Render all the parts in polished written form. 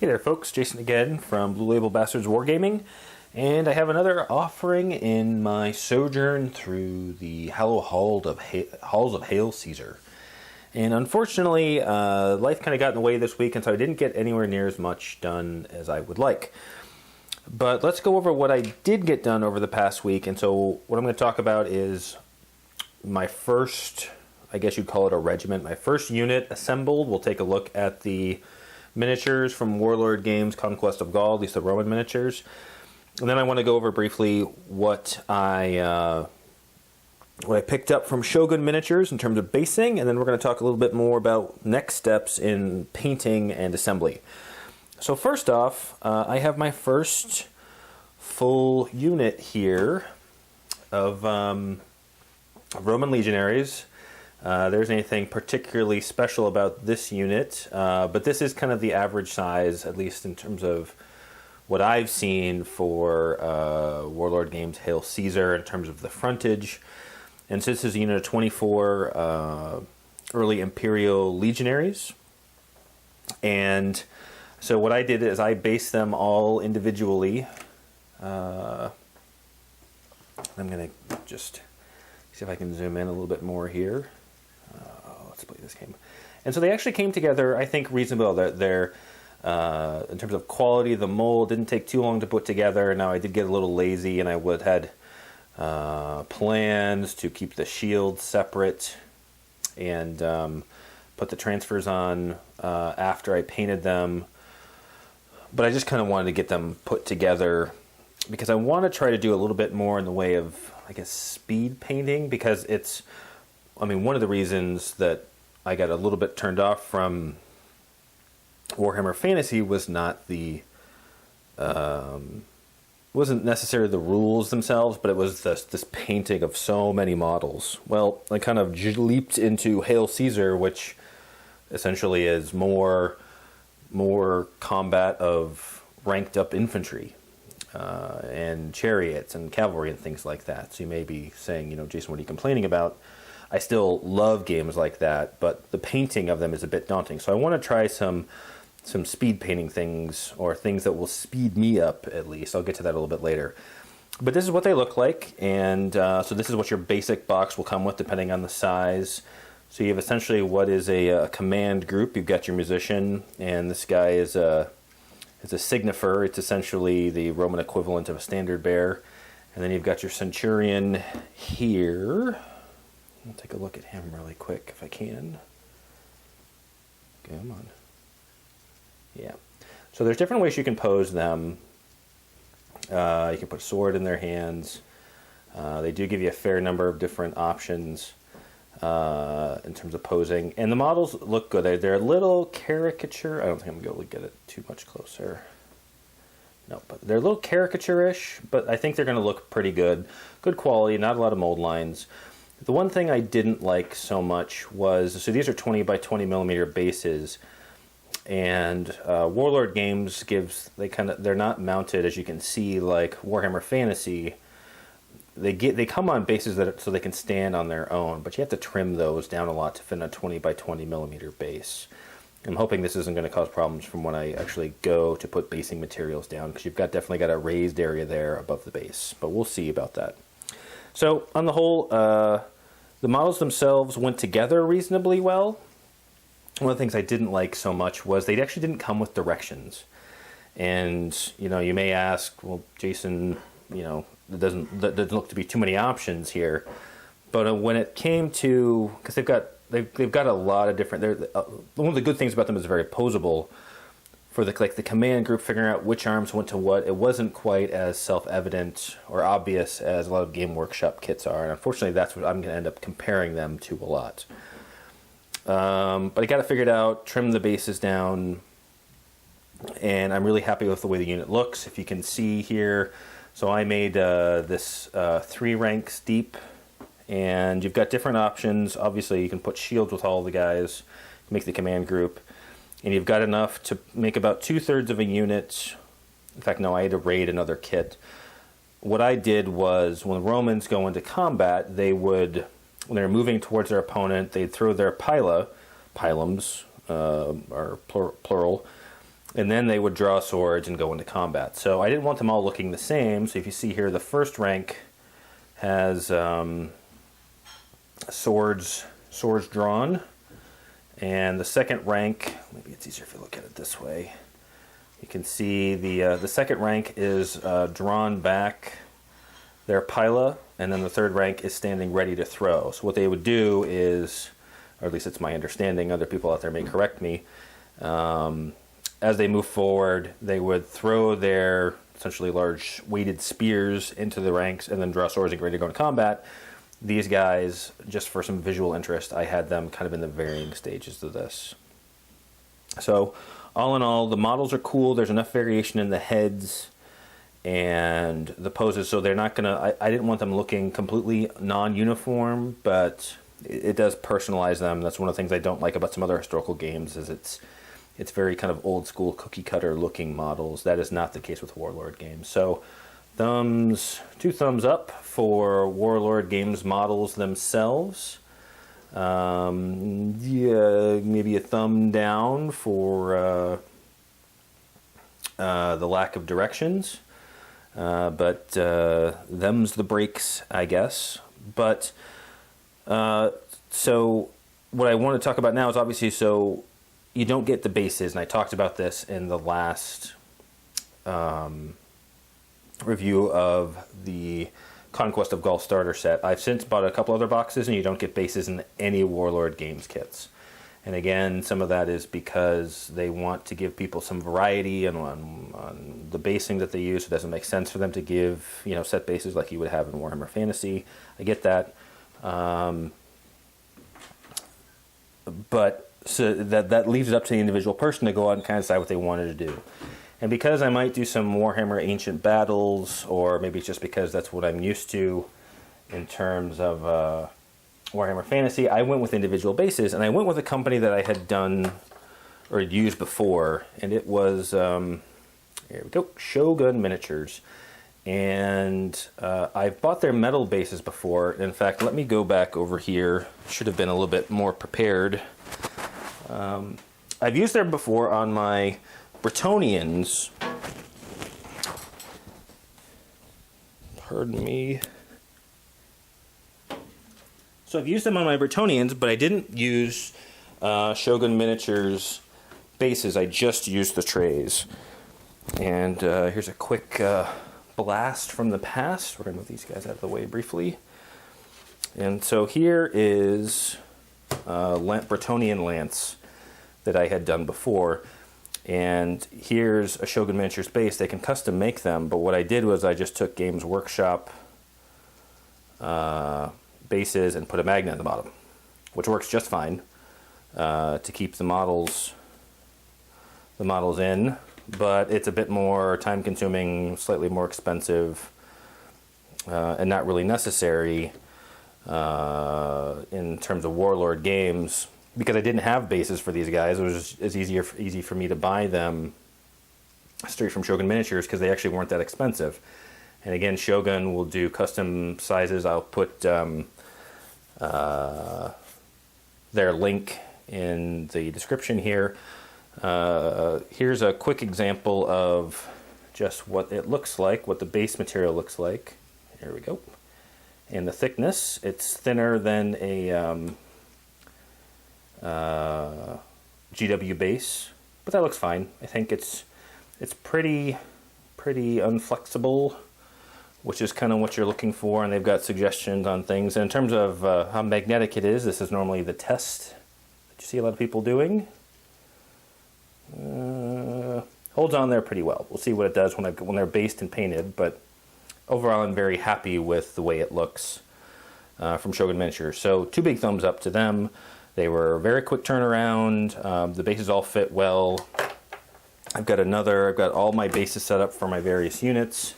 Hey there folks, Jason again from Blue Label Bastards Wargaming, and I have another offering in my sojourn through the hallowed halls of Hail Caesar. And unfortunately, life kind of got in the way this week, and so I didn't get anywhere near as much done as I would like. But let's go over what I did get done over the past week, and so what I'm going to talk about is my first, I guess you'd call it a regiment, my first unit assembled. We'll take a look at the miniatures from Warlord Games Conquest of Gaul, at least the Roman miniatures. And then I want to go over briefly what I picked up from Shogun Miniatures in terms of basing, and then we're going to talk a little bit more about next steps in painting and assembly. So first off, I have my first full unit here of Roman Legionaries. There's anything particularly special about this unit, but this is kind of the average size, at least in terms of what I've seen for Warlord Games Hail Caesar in terms of the frontage. And so this is a unit of 24 early Imperial Legionaries. And so what I did is I based them all individually. I'm going to just see if I can zoom in a little bit more here. Let's play this game. And so they actually came together, I think, reasonably well. They're in terms of quality, the mold didn't take too long to put together. Now I did get a little lazy, and I had plans to keep the shields separate and put the transfers on after I painted them. But I just kind of wanted to get them put together because I want to try to do a little bit more in the way of, I guess, speed painting, because it's, I mean, one of the reasons that I got a little bit turned off from Warhammer Fantasy was not the, wasn't necessarily the rules themselves, but it was this painting of so many models. Well, I kind of leaped into Hail Caesar, which essentially is more combat of ranked up infantry and chariots and cavalry and things like that. So you may be saying, Jason, what are you complaining about? I still love games like that, but the painting of them is a bit daunting. So I want to try some speed painting things, or things that will speed me up at least. I'll get to that a little bit later. But this is what they look like, and so this is what your basic box will come with depending on the size. So you have essentially what is a command group. You've got your musician, and this guy is a signifer. It's essentially the Roman equivalent of a standard bearer. And then you've got your Centurion here. I'll take a look at him really quick if I can. Come on. Yeah. So there's different ways you can pose them. You can put a sword in their hands. They do give you a fair number of different options in terms of posing. And the models look good. They're a little caricature. I don't think I'm going to be able to get it too much closer. No, but they're a little caricature-ish, but I think they're going to look pretty good. Good quality, not a lot of mold lines. The one thing I didn't like so much was, so these are 20 by 20 millimeter bases, and Warlord Games they're not mounted, as you can see, like Warhammer Fantasy. They come on bases so they can stand on their own, but you have to trim those down a lot to fit in a 20 by 20 millimeter base. I'm hoping this isn't going to cause problems from when I actually go to put basing materials down, because you've definitely got a raised area there above the base, but we'll see about that. So on the whole, the models themselves went together reasonably well. One of the things I didn't like so much was they actually didn't come with directions. And, you may ask, well, Jason, there doesn't look to be too many options here. But when it came to, because they've got a lot of different, one of the good things about them is very posable. For the command group, figuring out which arms went to what, it wasn't quite as self-evident or obvious as a lot of Game Workshop kits are. And unfortunately, that's what I'm going to end up comparing them to a lot. But I got it figured out, trimmed the bases down, and I'm really happy with the way the unit looks. If you can see here, so I made this 3 ranks deep, and you've got different options. Obviously, you can put shields with all the guys, make the command group. And you've got enough to make about 2/3 of a unit. In fact, no, I had to raid another kit. What I did was, when the Romans go into combat, when they're moving towards their opponent, they'd throw their pilums, or plural, and then they would draw swords and go into combat. So I didn't want them all looking the same. So if you see here, the first rank has swords drawn, and the second rank, maybe it's easier if you look at it this way. You can see the second rank is drawn back their pila, and then the third rank is standing ready to throw. So what they would do is, or at least it's my understanding, other people out there may correct me, as they move forward, they would throw their essentially large weighted spears into the ranks and then draw swords and get ready to go into combat. These guys, just for some visual interest, I had them kind of in the varying stages of this. So all in all, the models are cool. There's enough variation in the heads and the poses, so they're not gonna, I didn't want them looking completely non-uniform, but it does personalize them. That's one of the things I don't like about some other historical games, is it's very kind of old school cookie cutter looking models. That is not the case with Warlord Games. So two thumbs up for Warlord Games models themselves. Yeah, maybe a thumb down for the lack of directions. But them's the breaks, I guess. But so what I want to talk about now is obviously, so you don't get the bases, and I talked about this in the last review of the Conquest of Gaul starter set. I've since bought a couple other boxes, and you don't get bases in any Warlord Games kits. And again, some of that is because they want to give people some variety on the basing that they use. It doesn't make sense for them to give, you know, set bases like you would have in Warhammer Fantasy. I get that. But so that leaves it up to the individual person to go out and kind of decide what they wanted to do. And because I might do some Warhammer Ancient Battles, or maybe it's just because that's what I'm used to in terms of Warhammer Fantasy, I went with individual bases, and I went with a company that I had done or had used before, and it was, here we go, Shogun Miniatures. And I've bought their metal bases before. In fact, let me go back over here. Should have been a little bit more prepared. I've used them before on my Bretonnians. Pardon me. So I've used them on my Bretonnians, but I didn't use Shogun Miniatures bases. I just used the trays. And here's a quick blast from the past. We're going to move these guys out of the way briefly. And so here is Bretonnian Lance that I had done before. And here's a Shogun Miniatures base. They can custom make them, but what I did was I just took Games Workshop bases and put a magnet at the bottom, which works just fine to keep the models in, but it's a bit more time consuming, slightly more expensive, and not really necessary in terms of Warlord Games. Because I didn't have bases for these guys, it was just easy for me to buy them straight from Shogun Miniatures because they actually weren't that expensive. And again, Shogun will do custom sizes. I'll put their link in the description here. Here's a quick example of just what it looks like, what the base material looks like. Here we go. And the thickness, it's thinner than a GW base, but that looks fine. I think it's pretty unflexible, which is kind of what you're looking for, and they've got suggestions on things. And in terms of how magnetic it is, this is normally the test that you see a lot of people doing. Holds on there pretty well. We'll see what it does when they're based and painted, but overall I'm very happy with the way it looks from Shogun Miniatures. So 2 big thumbs up to them. They were a very quick turnaround. The bases all fit well. I've got all my bases set up for my various units.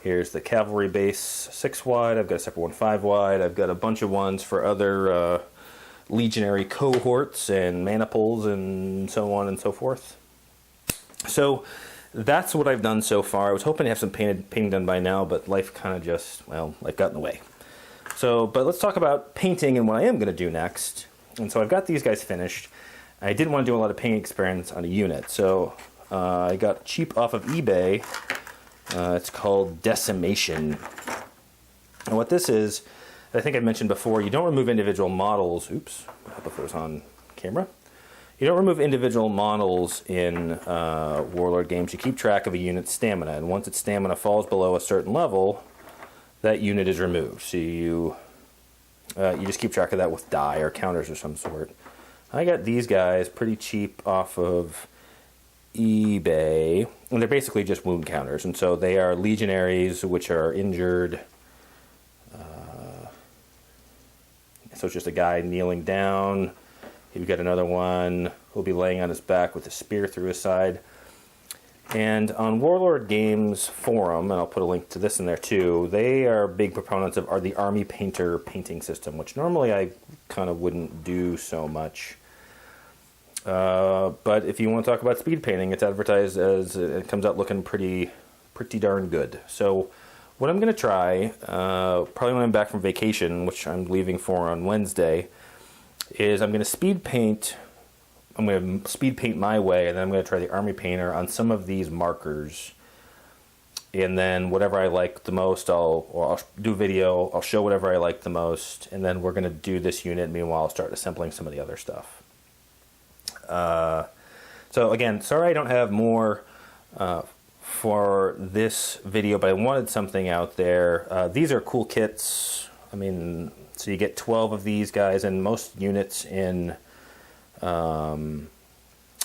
Here's the cavalry base 6 wide. I've got a separate one 5 wide. I've got a bunch of ones for other legionary cohorts and maniples and so on and so forth. So that's what I've done so far. I was hoping to have some painting done by now, but life kind of life got in the way. But let's talk about painting and what I am going to do next. And so I've got these guys finished. I didn't want to do a lot of painting experiments on a unit. So I got cheap off of eBay. It's called Decimation. And what this is, I think I mentioned before, you don't remove individual models. Oops, I hope if it was on camera. You don't remove individual models in Warlord games. You keep track of a unit's stamina, and once its stamina falls below a certain level, that unit is removed. So you just keep track of that with die or counters of some sort. I got these guys pretty cheap off of eBay, and they're basically just wound counters, and so they are Legionaries, which are injured. So it's just a guy kneeling down. You've got another one who'll be laying on his back with a spear through his side. And on Warlord Games forum, and I'll put a link to this in there too, they are big proponents of the Army Painter painting system, which normally I kind of wouldn't do so much. But if you want to talk about speed painting, it's advertised as it comes out looking pretty darn good. So what I'm going to try, probably when I'm back from vacation, which I'm leaving for on Wednesday, is I'm going to speed paint. I'm going to speed paint my way, and then I'm going to try the Army Painter on some of these markers. And then whatever I like the most, I'll do a video. I'll show whatever I like the most, and then we're going to do this unit. Meanwhile, I'll start assembling some of the other stuff. So again, sorry I don't have more for this video, but I wanted something out there. These are cool kits. I mean, so you get 12 of these guys, and most units in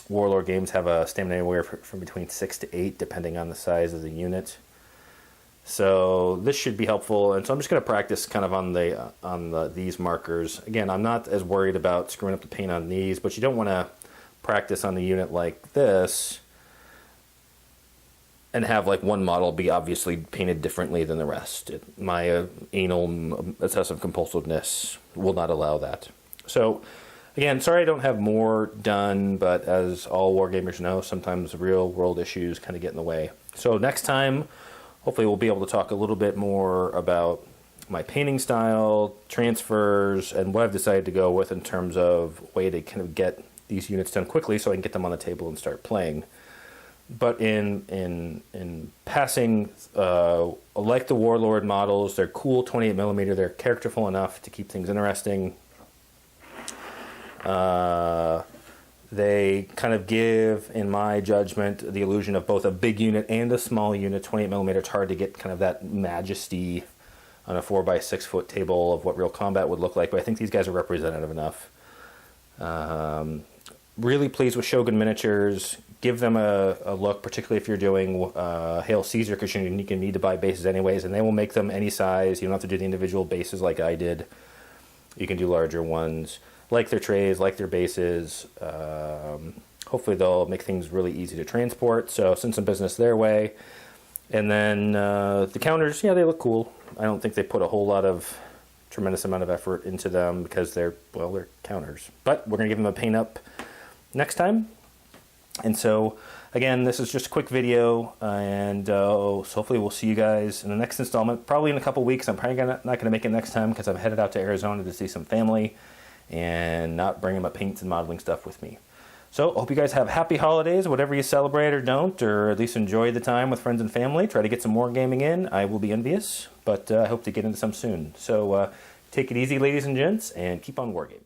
Warlord games have a stamina anywhere from between 6 to 8, depending on the size of the unit. So this should be helpful, and so I'm just going to practice kind of on these markers. Again, I'm not as worried about screwing up the paint on these, but you don't want to practice on the unit like this and have like one model be obviously painted differently than the rest. My anal obsessive compulsiveness will not allow that. So again, sorry I don't have more done, but as all wargamers know, sometimes real world issues kind of get in the way. So next time, hopefully we'll be able to talk a little bit more about my painting style, transfers, and what I've decided to go with in terms of way to kind of get these units done quickly so I can get them on the table and start playing. But in passing, like the Warlord models, they're cool 28mm, they're characterful enough to keep things interesting. They kind of give, in my judgment, the illusion of both a big unit and a small unit. 28mm, it's hard to get kind of that majesty on a 4x6 foot table of what real combat would look like, but I think these guys are representative enough. Really pleased with Shogun Miniatures. Give them a look, particularly if you're doing Hail Caesar, because you're going to need to buy bases anyways, and they will make them any size. You don't have to do the individual bases like I did. You can do larger ones. Like their trays, like their bases. Hopefully they'll make things really easy to transport, so send some business their way. And then the counters, yeah, they look cool. I don't think they put a whole lot of tremendous amount of effort into them because they're counters. But we're going to give them a paint up next time. And so again, this is just a quick video, and so hopefully we'll see you guys in the next installment, probably in a couple weeks. I'm probably not going to make it next time because I'm headed out to Arizona to see some family and not bringing my paints and modeling stuff with me. So I hope you guys have happy holidays, whatever you celebrate or don't, or at least enjoy the time with friends and family. Try to get some more gaming in. I will be envious, but I hope to get into some soon. So take it easy, ladies and gents, and keep on wargaming.